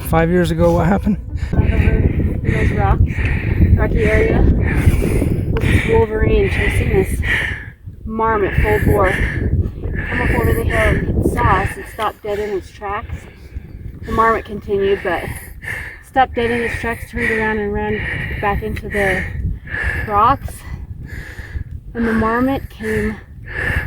5 years ago, what happened? Over in those rocky area, with this Wolverine chasing this Marmot full bore. Come up over the hill and it saw us and stopped dead in its tracks. The Marmot continued, but stopped dead in its tracks, turned around and ran back into the rocks. And the Marmot came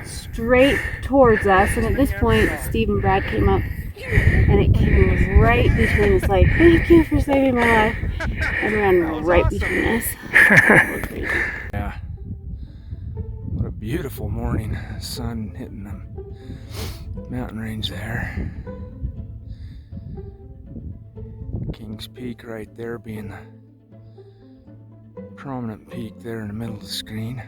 straight towards us, and at this point Steve and Brad came up and it came right between us, like, thank you for saving my life, and ran right between us. Yeah, what a beautiful morning. Sun hitting the mountain range there. Kings Peak right there being the prominent peak there in the middle of the screen.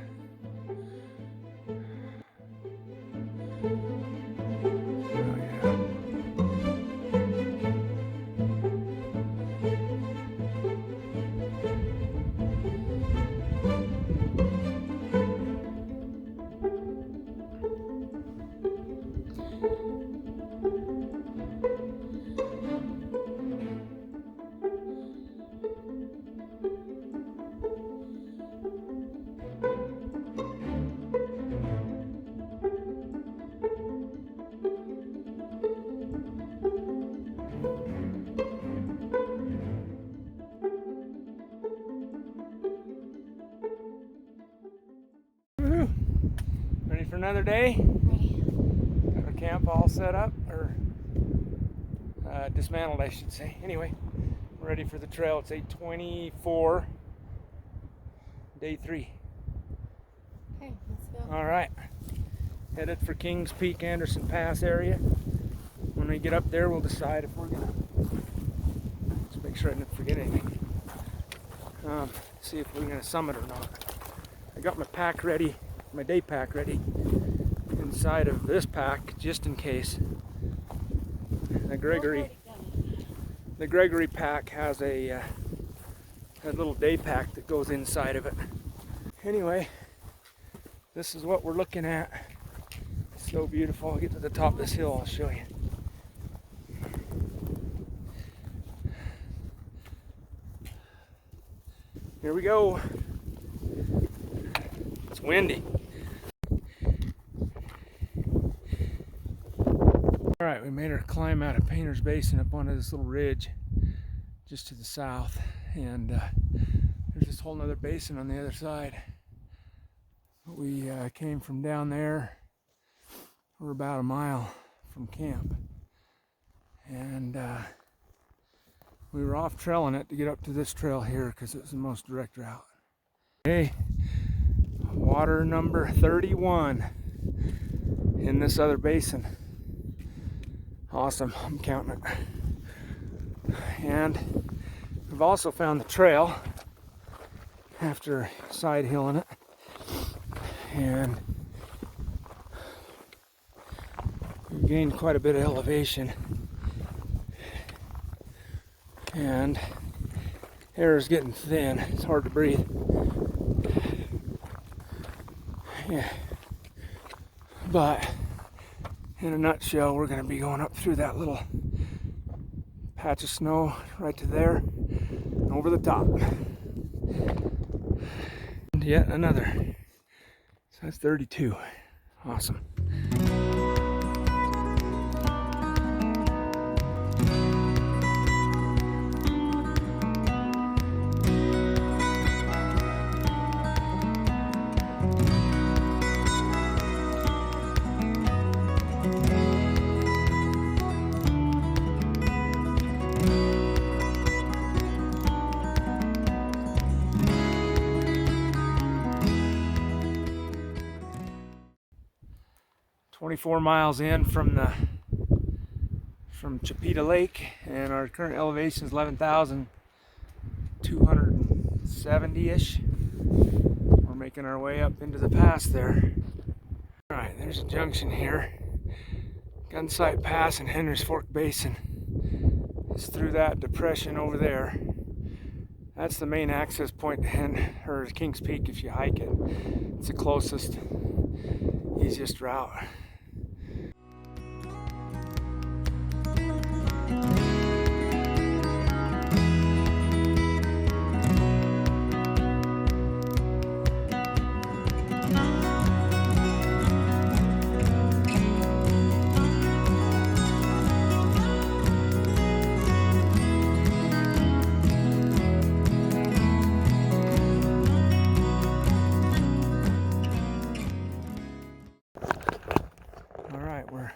Ready for another day? Ready. Got our camp all set up, or dismantled, I should say. Anyway, we're ready for the trail. It's 8:24, day 3. Okay, let's go. All right, headed for Kings Peak, Anderson Pass area. When we get up there, we'll decide if we're gonna, let's make sure I didn't forget anything. See if we're gonna summit or not. I got my pack ready, my day pack ready inside of this pack just in case. The Gregory pack has a little day pack that goes inside of it. Anyway, this is what we're looking at. It's so beautiful. I'll get to the top of this hill, I'll show you. Here we go. It's windy. All right, we made our climb out of Painter Basin up onto this little ridge just to the south, and there's this whole nother basin on the other side. We came from down there. We're about a mile from camp, and we were off trailing it to get up to this trail here because it's the most direct route. Okay, water number 31 in this other basin. Awesome, I'm counting it. And we've also found the trail after side hilling it, and we've gained quite a bit of elevation, and air is getting thin. It's hard to breathe. Yeah, but in a nutshell, we're going to be going up through that little patch of snow right to there and over the top. And yet another. So that's 32. Awesome. 24 miles in from Chipeta Lake, and our current elevation is 11,270-ish. We're making our way up into the pass there. All right, there's a junction here. Gunsight Pass and Henry's Fork Basin. It's through that depression over there. That's the main access point to Kings Peak if you hike it. It's the closest, easiest route. We're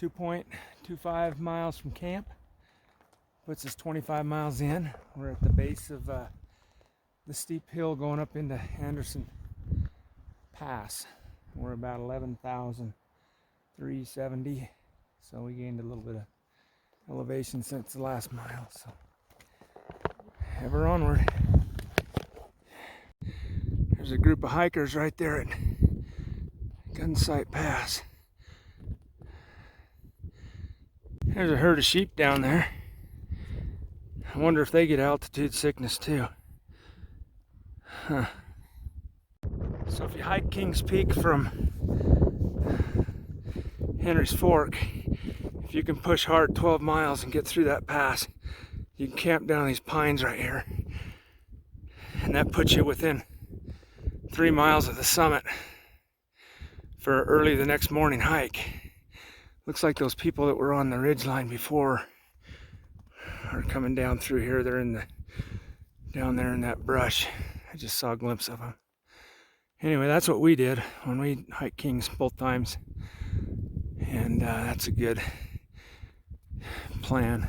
2.25 miles from camp. Puts us 25 miles in. We're at the base of the steep hill going up into Anderson Pass. We're about 11,370. So we gained a little bit of elevation since the last mile. So ever onward. There's a group of hikers right there at Gunsight Pass. There's a herd of sheep down there. I wonder if they get altitude sickness too. Huh. So if you hike Kings Peak from Henry's Fork, if you can push hard 12 miles and get through that pass, you can camp down these pines right here. And that puts you within 3 miles of the summit for early the next morning hike. Looks like those people that were on the ridgeline before are coming down through here. They're down there in that brush. I just saw a glimpse of them. Anyway, that's what we did when we hiked Kings both times. And that's a good plan.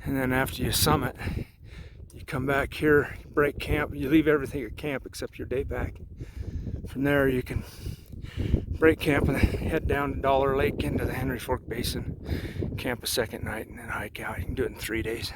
And then after you summit, you come back here, break camp, you leave everything at camp except your day pack. From there you can break camp and head down to Dollar Lake into the Henry Fork Basin, camp a second night, and then hike out. You can do it in 3 days.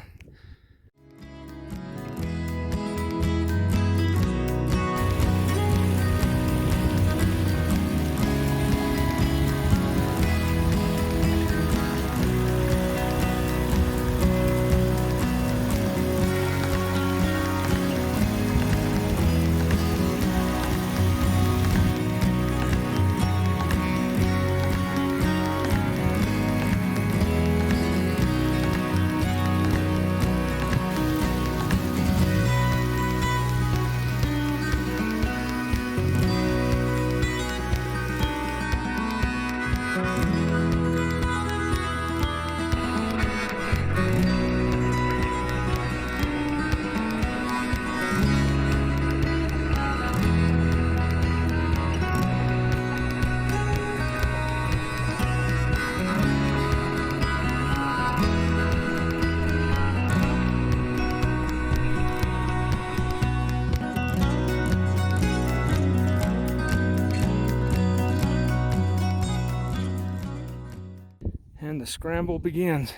And the scramble begins.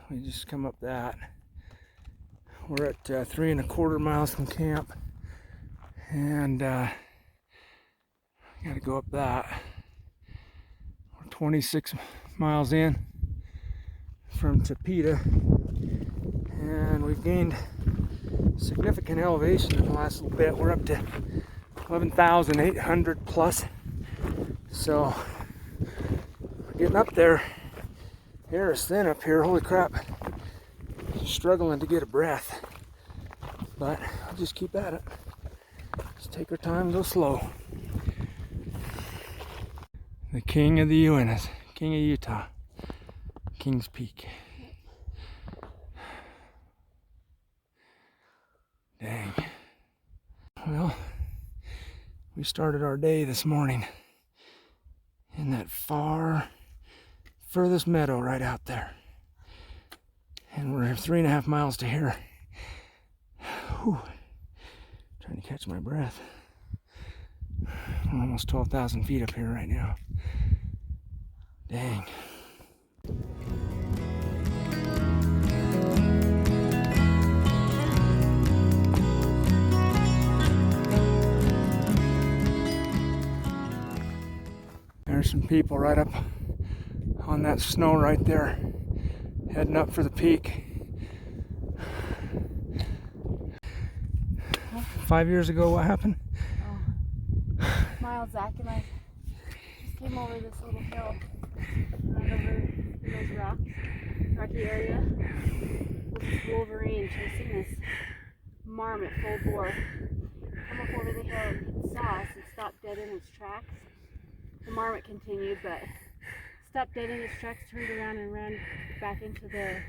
We just come up that. We're at 3¼ miles from camp, and gotta go up that. We're 26 miles in from Tapeta, and we've gained significant elevation in the last little bit. We're up to 11,800 plus. So getting up there. Air is thin up here. Holy crap. Struggling to get a breath. But I'll just keep at it. Just take our time, go slow. The king of the Uintas. King of Utah. Kings Peak. Dang. Well, we started our day this morning in that furthest meadow right out there. And we're 3.5 miles to here. Whew. Trying to catch my breath. I'm almost 12,000 feet up here right now. Dang. There's some people right up on that snow right there, heading up for the peak. 5 years ago, what happened? Miles, Zach and I just came over this little hill, right over those rocky area, with this Wolverine chasing this Marmot full bore. Come up over the hill and saw us and stopped dead in its tracks. The Marmot continued, but stopped dead in its tracks, turned around and ran back into the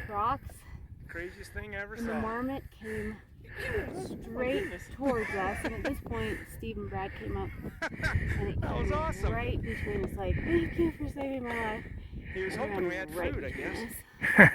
rocks. Craziest thing I ever and saw. The Marmot came straight towards us. And at this point, Steve and Brad came up, and it That was came awesome. right between us. Like, thank you for saving my life. He was hoping we had Right food, I between guess. us.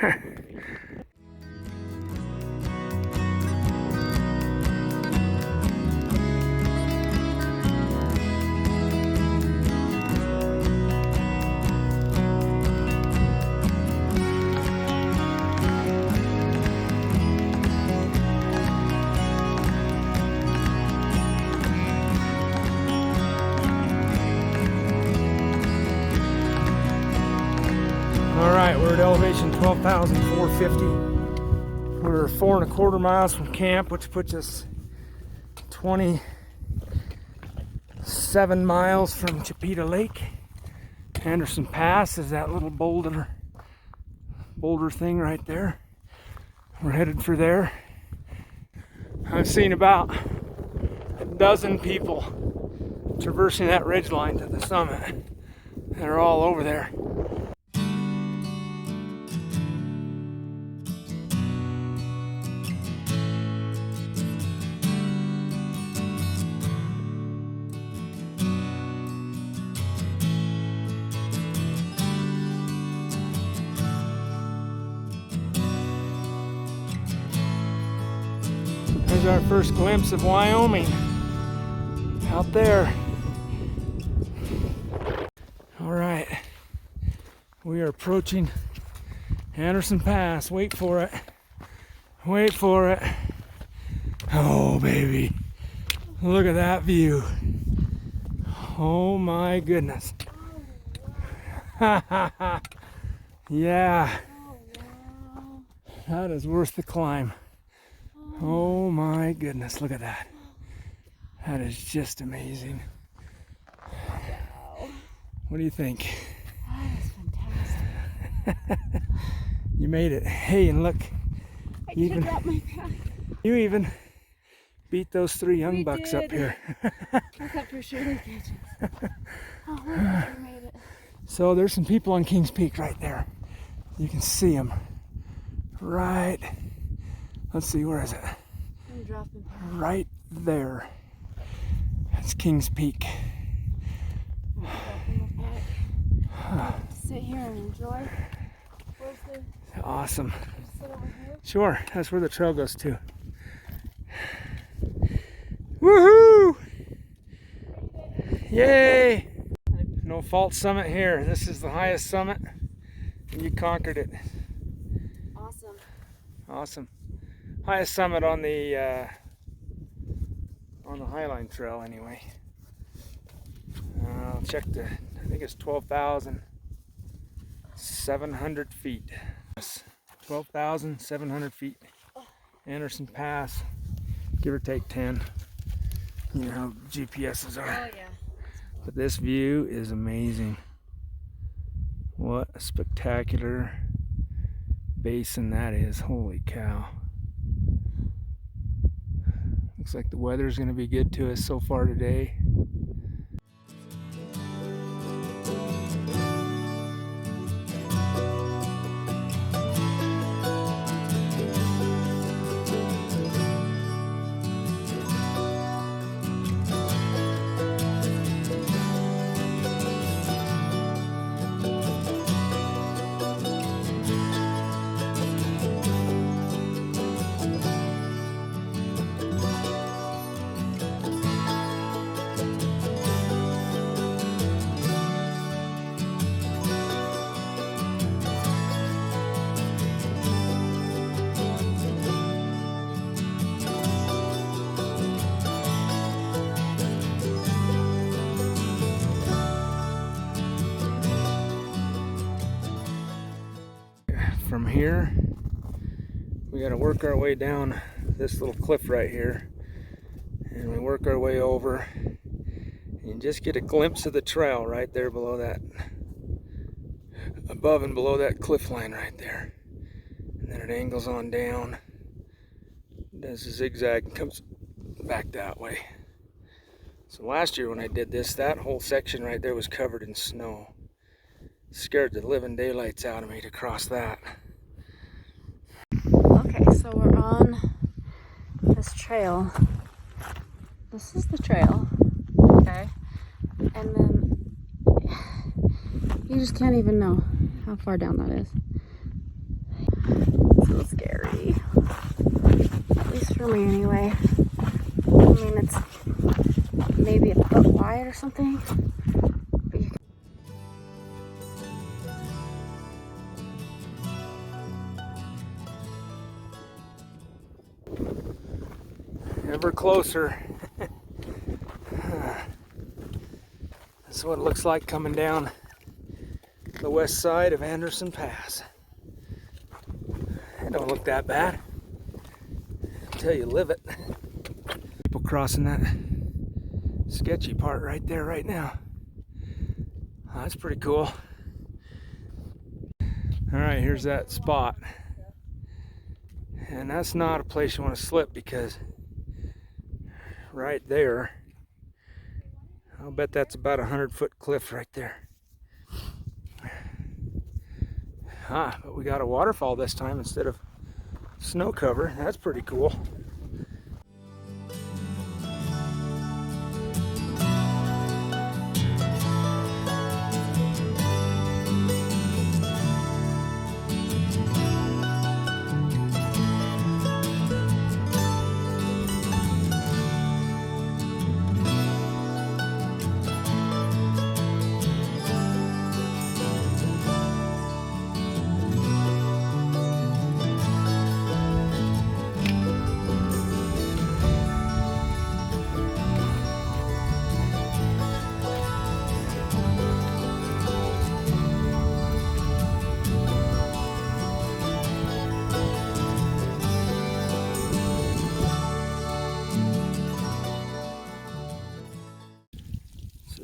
All right, we're at elevation 12,450. We're 4¼ miles from camp, which puts us 27 miles from Chipeta Lake. Anderson Pass is that little boulder thing right there. We're headed for there. I've seen about a dozen people traversing that ridgeline to the summit. They're all over there. There's our first glimpse of Wyoming out there. All right, we are approaching Anderson Pass. Wait for it. Wait for it. Oh, baby. Look at that view. Oh my goodness. Yeah. That is worth the climb. Oh my goodness, look at that. That is just amazing. What do you think? That is fantastic. You made it. Hey, and look, I could drop my pack. you even beat those 3 young We bucks up did. here. I thought for sure they catch us. Oh, look, we made it. So there's some people on Kings Peak right there. You can see them. Right. Let's see, where is it? I'm dropping pack. Right there. That's Kings Peak. I'm dropping my pack. Sit here and enjoy. Where's the Awesome. sit over here? Sure, that's where the trail goes to. Woohoo! Yay! No fault summit here. This is the highest summit, and you conquered it. Awesome. Awesome. Highest summit on the Highline Trail, anyway. I'll check I think it's 12,700 feet. 12,700 feet. Anderson Pass, give or take 10. You know how GPSs are. Oh, yeah. But this view is amazing. What a spectacular basin that is. Holy cow. Looks like the weather's going to be good to us so far today. From here, we got to work our way down this little cliff right here, and we work our way over, and you just get a glimpse of the trail right there below that, above and below that cliff line right there, and then it angles on down, does a zigzag and comes back that way. So last year when I did this, that whole section right there was covered in snow. Scared the living daylights out of me to cross that. Okay, so we're on the this trail. This is the trail, okay? And then you just can't even know how far down that is. It's so scary. At least for me anyway. I mean, it's maybe a foot wide or something. But you can ever closer. That's what it looks like coming down the west side of Anderson Pass. It don't look that bad until you live it. People crossing that sketchy part right there right now. Oh, that's pretty cool. All right, here's that spot. And that's not a place you want to slip, because right there, I'll bet that's about a 100-foot cliff right there. But we got a waterfall this time instead of snow cover. That's pretty cool.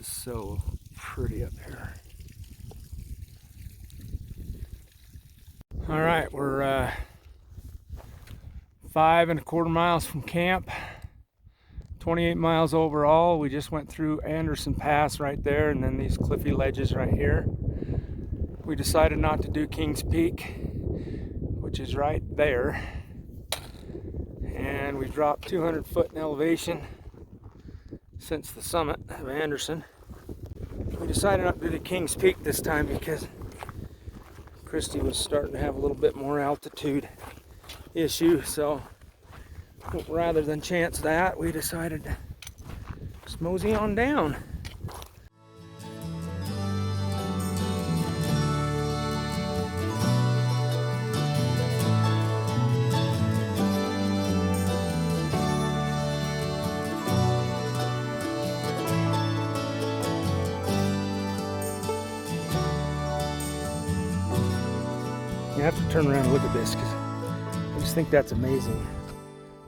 So pretty up here. All right, we're 5¼ miles from camp, 28 miles overall. We just went through Anderson Pass right there, and then these cliffy ledges right here. We decided not to do Kings Peak, which is right there, and we dropped 200 foot in elevation since the summit of Anderson. We decided not to do the Kings Peak this time because Kristy was starting to have a little bit more altitude issue, so rather than chance that, we decided to just mosey on down. You have to turn around and look at this, because I just think that's amazing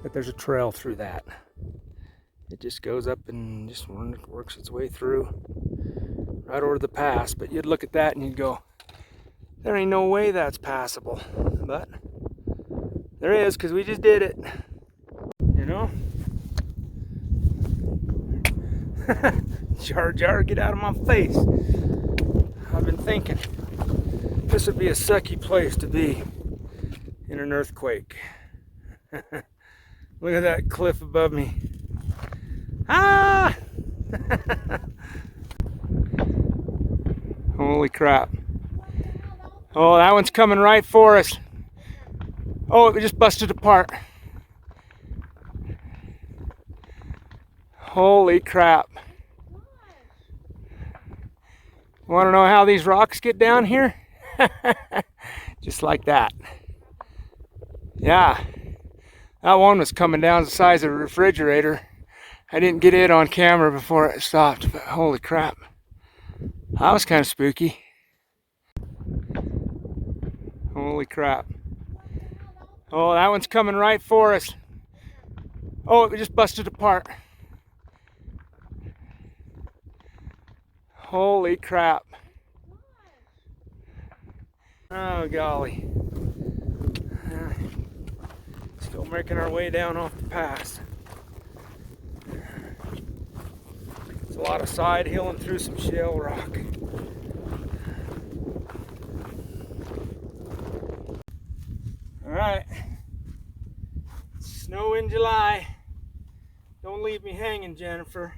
that there's a trail through that. It just goes up and just works its way through right over the pass. But you'd look at that and you'd go, there ain't no way that's passable. But there is, because we just did it. You know? Jar Jar, get out of my face. I've been thinking this would be a sucky place to be in an earthquake. Look at that cliff above me. Ah! Holy crap. Oh, that one's coming right for us. Oh, it just busted apart. Holy crap. Want to know how these rocks get down here? Just like that. Yeah. That one was coming down the size of a refrigerator. I didn't get it on camera before it stopped, but holy crap. That was kind of spooky. Holy crap. Oh, that one's coming right for us. Oh, it just busted apart. Holy crap. Oh, golly. Still making our way down off the pass. It's a lot of side hilling through some shale rock. All right. Snow in July. hanging, Jennifer?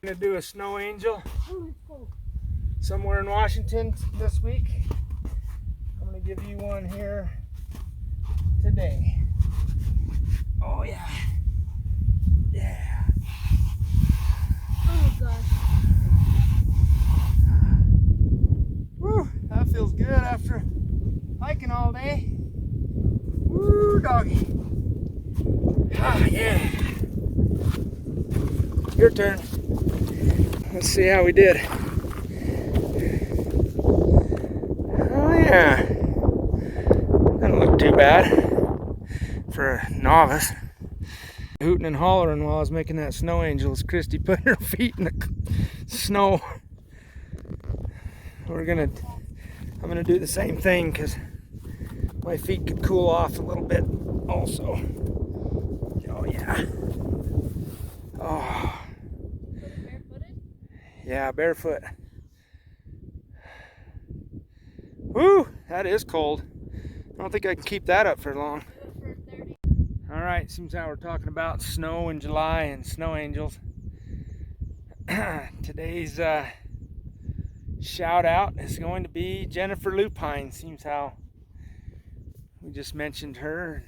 I'm gonna do a snow angel Oh, it's cold. somewhere in Washington this week. I'm gonna give you one here today. Oh yeah. Yeah. Oh gosh. Woo, that feels good after hiking all day. Woo, doggy. Ah, yeah. Your turn. Let's see how we did. Oh yeah. Doesn't look too bad for a novice. Hooting and hollering while I was making that snow angel as Kristy put her feet in the snow. I'm gonna do the same thing because my feet could cool off a little bit also. Oh yeah. Oh. Barefooted? Yeah, barefoot. Woo, that is cold. I don't think I can keep that up for long. All right, seems how we're talking about snow in July and snow angels. Today's shout out is going to be Jennifer Lupine. Seems how we just mentioned her and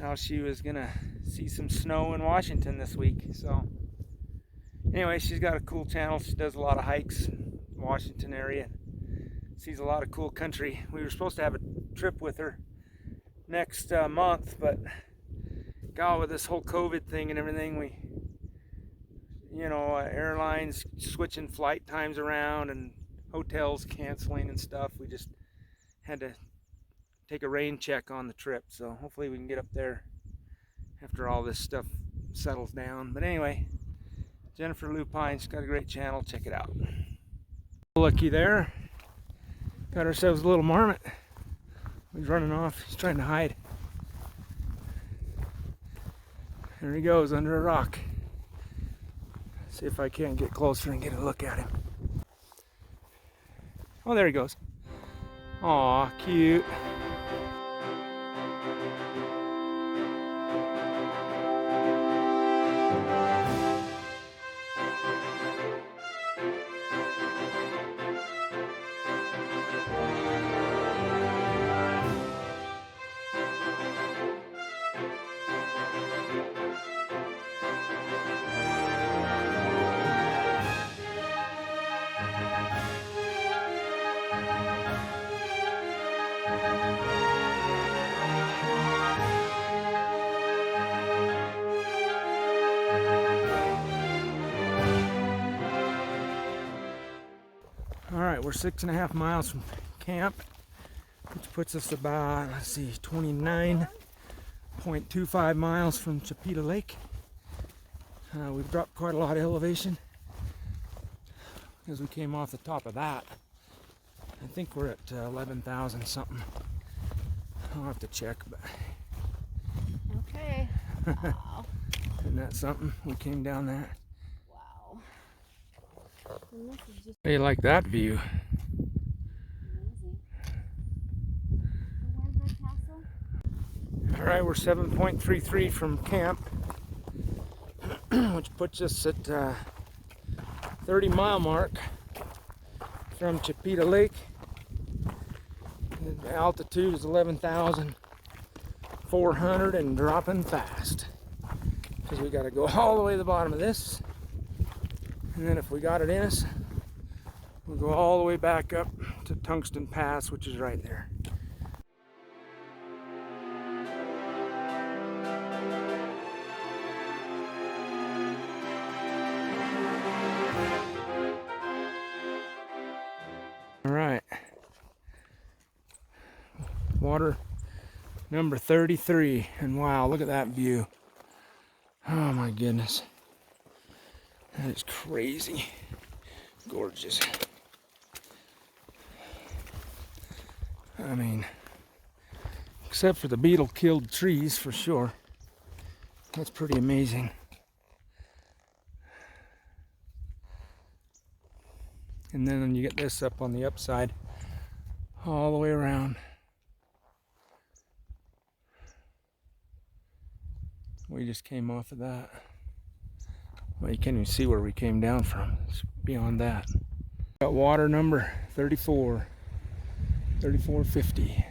how she was gonna see some snow in Washington this week. So anyway, she's got a cool channel. She does a lot of hikes in the Washington area. Sees a lot of cool country. We were supposed to have a trip with her next month, but God, with this whole COVID thing and everything, airlines switching flight times around and hotels canceling and stuff, we just had to take a rain check on the trip. So hopefully we can get up there after all this stuff settles down. But anyway, Jennifer Lupine, she's got a great channel. Check it out. Looky there. Got ourselves a little marmot. He's running off. He's trying to hide. There he goes under a rock. See if I can't get closer and get a look at him. Oh, there he goes. Aw, cute. Alright, we're 6.5 miles from camp, which puts us about, 29.25 miles from Chipeta Lake. We've dropped quite a lot of elevation as we came off the top of that. I think we're at 11,000 something. I'll have to check, but Okay. Wow. isn't that something? We came down that. Wow. And this is just How do you like that view? amazing. So where's our castle? Alright, we're 7.33 from camp, which puts us at 30-mile mark from Chipeta Lake. The altitude is 11,400 and dropping fast, because we got to go all the way to the bottom of this, and then if we got it in us, we'll go all the way back up to Tungsten Pass, which is right there. All right, water number 33, and wow, look at that view. Oh my goodness, that is crazy gorgeous. I mean, except for the beetle killed trees for sure. That's pretty amazing. And then you get this up on the upside, all the way around. We just came off of that. Well, you can't even see where we came down from. It's beyond that. Got water number 34. 3450.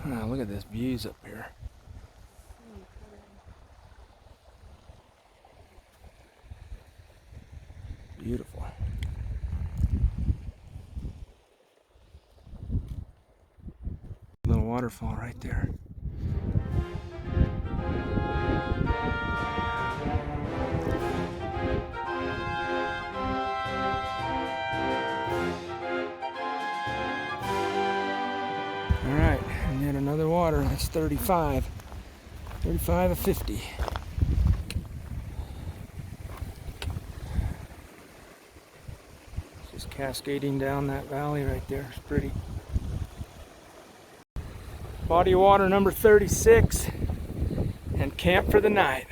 Wow, look at this views up here. Beautiful. Little waterfall right there. All right, and then another water. That's 35. 35 of 50. Just cascading down that valley right there. It's pretty. Body of water number 36. And camp for the night.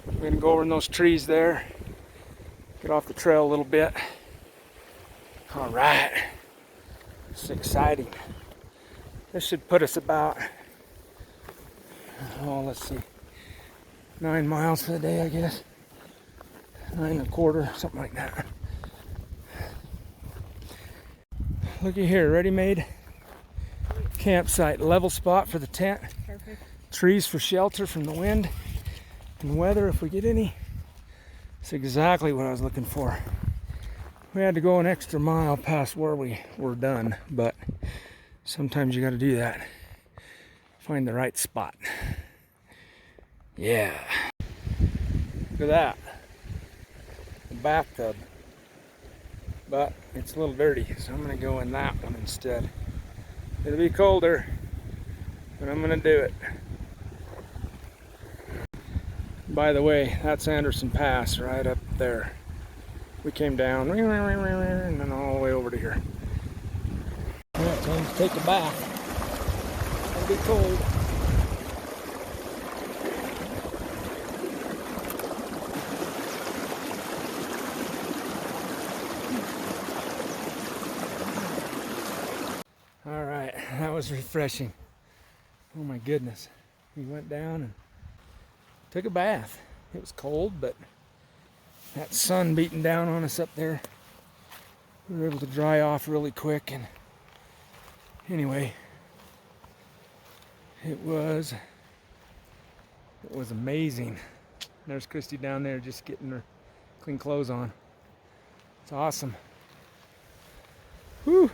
We're gonna go over in those trees there. Get off the trail a little bit. All right. It's exciting. This should put us about, oh, let's see, 9 miles for the day, I guess. 9 1/4, something like that. Looky here, ready-made campsite, level spot for the tent. Perfect. Trees for shelter from the wind and weather if we get any. It's exactly what I was looking for. We had to go an extra mile past where we were done, but sometimes you got to do that. Find the right spot. Yeah. Look at that. A bathtub. But it's a little dirty, so I'm going to go in that one instead. It'll be colder, but I'm going to do it. By the way, that's Anderson Pass right up there. We came down and then all the way over to here. Yeah, time to take a bath. It'll be cold. All right, that was refreshing. Oh my goodness. We went down and took a bath. It was cold, but that sun beating down on us up there, we were able to dry off really quick. And anyway, it was amazing. There's Kristy down there just getting her clean clothes on. It's awesome. Whew.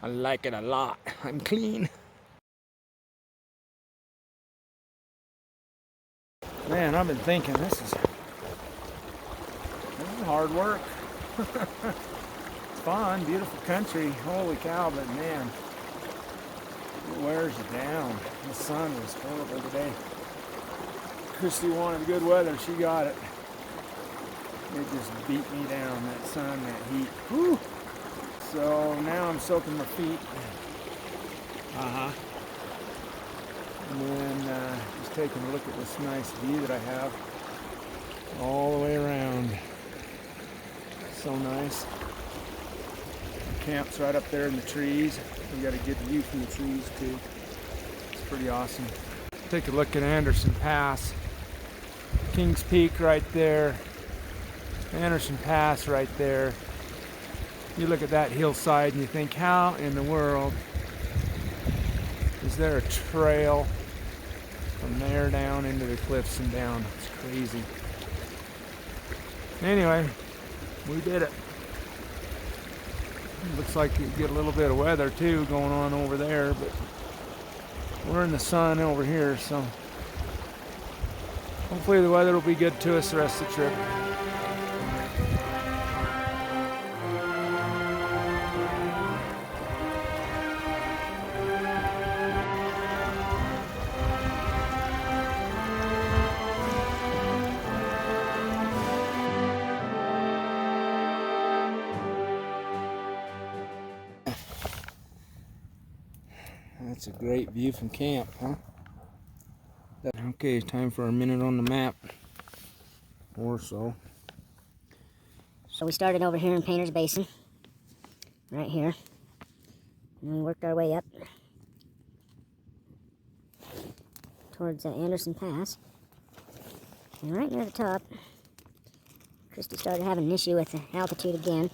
I like it a lot. I'm clean. Man, I've been thinking this is hard work. It's fun, beautiful country. Holy cow, but man, it wears you down. The sun was horrible today. Kristy wanted good weather, she got it. It just beat me down, that sun, that heat. Whew. So now I'm soaking my feet. And then just taking a look at this nice view that I have all the way around. So nice. The camp's right up there in the trees. We got a good view from the trees too. It's pretty awesome. Take a look at Anderson Pass. Kings Peak right there. Anderson Pass right there. You look at that hillside and you think, how in the world is there a trail from there down into the cliffs and down? It's crazy. Anyway, we did it. Looks like you get a little bit of weather too going on over there, but we're in the sun over here, so hopefully the weather will be good to us the rest of the trip. That's a great view from camp, huh? Okay, time for a minute on the map, or so. So we started over here in Painter Basin, right here, and we worked our way up towards Anderson Pass. And right near the top, Kristy started having an issue with the altitude again.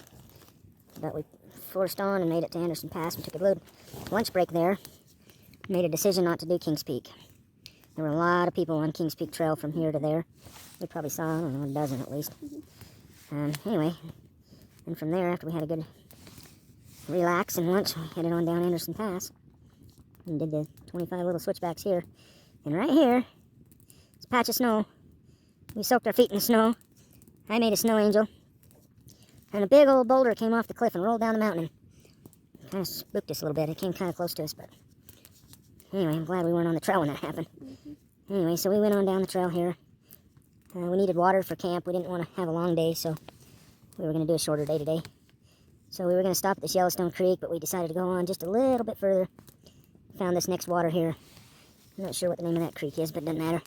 But we forced on and made it to Anderson Pass. We took a little lunch break there. Made a decision not to do Kings Peak. There were a lot of people on Kings Peak Trail from here to there. We probably saw, I don't know, a dozen at least. Anyway, and from there, after we had a good relax and lunch, we headed on down Anderson Pass and did the 25 little switchbacks here. And right here, it's a patch of snow. We soaked our feet in the snow. I made a snow angel. And a big old boulder came off the cliff and rolled down the mountain. Kind of spooked us a little bit. It came kind of close to us, but anyway, I'm glad we weren't on the trail when that happened. Anyway, so we went on down the trail here. We needed water for camp. We didn't want to have a long day, so we were going to do a shorter day today. So we were going to stop at this Yellowstone Creek, but we decided to go on just a little bit further. Found this next water here. I'm not sure what the name of that creek is, but it doesn't matter.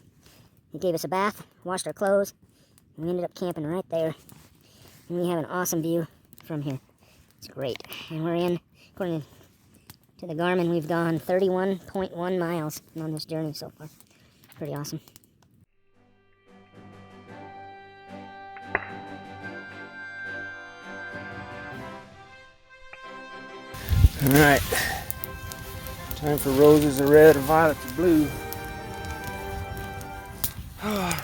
It gave us a bath, washed our clothes, and we ended up camping right there. And we have an awesome view from here. It's great. And we're in, according to the Garmin, we've gone 31.1 miles on this journey so far. Pretty awesome. All right, time for roses are red and violets are blue. I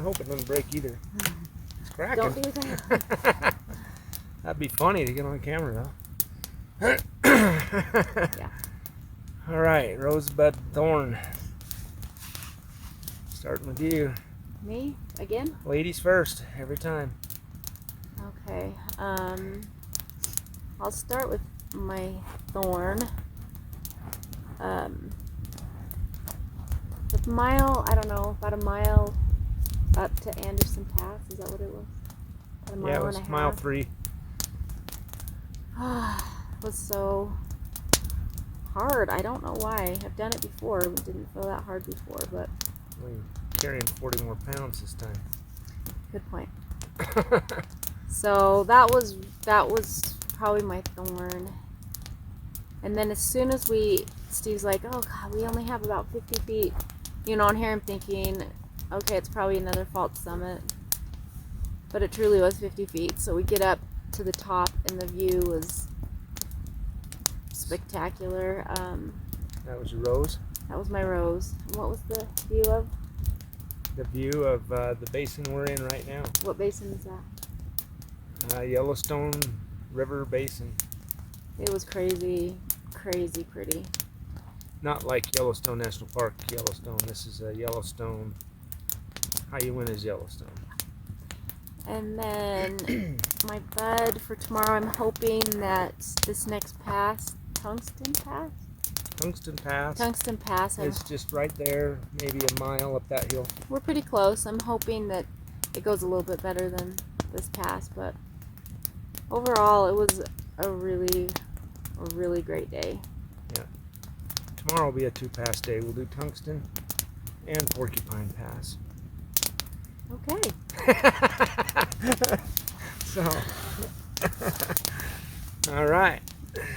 hope it doesn't break either. It's cracking. Don't do that. That'd be funny to get on camera though. Yeah. All right, rosebud thorn. Starting with you. Me? Again? Ladies first, every time. Okay. I'll start with my thorn. The mile, I don't know, about a mile up to Anderson Pass. Is that what it was? About a mile Yeah, it and was a half. mile 3. It was so hard. I don't know why. I've done it before. It didn't feel that hard before, but Well, you're carrying 40 more pounds this time. good point. So that was probably my thorn. And then as soon as Steve's like, oh God, we only have about 50 feet. You know, on here I'm thinking, okay, it's probably another false summit. But it truly was 50 feet. So we get up to the top and the view was spectacular. That was your rose. That was my rose. And what was the view of? The view of the basin we're in right now. What basin is that? Yellowstone River Basin. It was crazy, crazy pretty. Not like Yellowstone National Park, Yellowstone. This is Yellowstone, High Uintas Yellowstone. And then my bud for tomorrow, I'm hoping that this next pass, Tungsten Pass? Tungsten Pass. Tungsten Pass. It's just right there, maybe a mile up that hill. We're pretty close. I'm hoping that it goes a little bit better than this pass, but overall it was a really great day. Tomorrow will be a 2-pass day. We'll do Tungsten and Porcupine Pass. Okay. So, all right.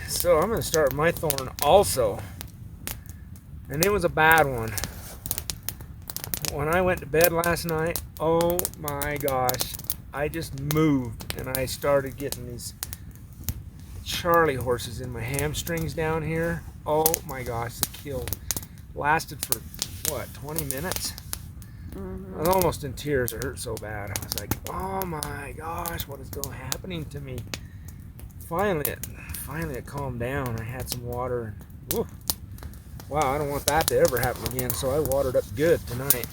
So I'm going to start with my thorn also. And it was a bad one. When I went to bed last night, oh my gosh, I just moved and I started getting these Charlie horses in my hamstrings down here. Oh my gosh, it killed. Lasted for, what, 20 minutes? Mm-hmm. I was almost in tears. It hurt so bad. I was like, oh my gosh, what is going happening to me? Finally it calmed down. I had some water. And, whew, wow, I don't want that to ever happen again. So I watered up good tonight.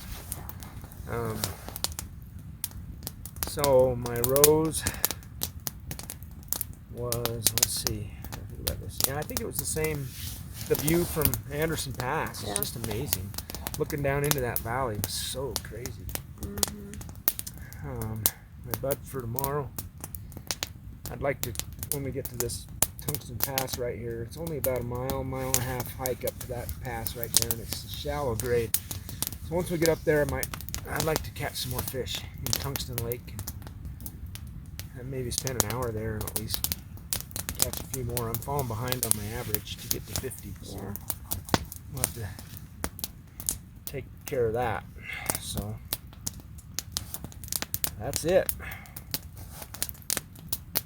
So my rose was, let's see, I think about this. Yeah, I think it was the same. The view from Anderson Pass is just amazing. Looking down into that valley was so crazy. Mm-hmm. My bud for tomorrow, I'd like to, when we get to this Tungsten Pass right here, it's only about a mile and a half hike up to that pass right there, and it's a shallow grade. So once we get up there, I'd like to catch some more fish in Tungsten Lake and maybe spend an hour there and at least catch a few more. I'm falling behind on my average to get to 50. So. Yeah. we'll have to take care of that. So that's it.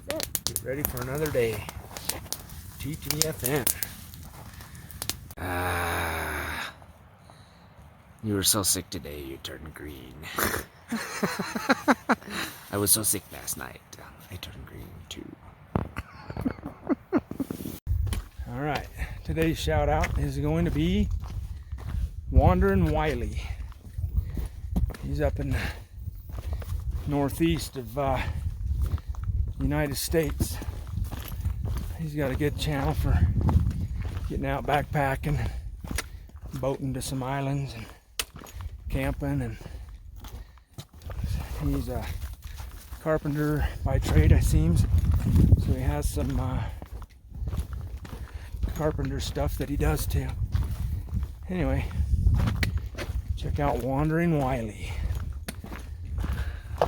That's it. Get ready for another day. TTFN. You were so sick today, you turned green. I was so sick last night. I turned green too. Alright, today's shout out is going to be Wandering Wiley. He's up in the northeast of United States. He's got a good channel for getting out backpacking, boating to some islands and camping, and he's a carpenter by trade, it seems. So he has some carpenter stuff that he does too. Anyway, check out Wandering Wiley.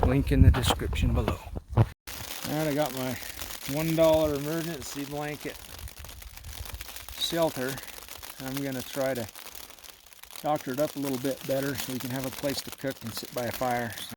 Link in the description below. Alright, I got my $1 emergency blanket shelter. I'm gonna try to doctor it up a little bit better so we can have a place to cook and sit by a fire. So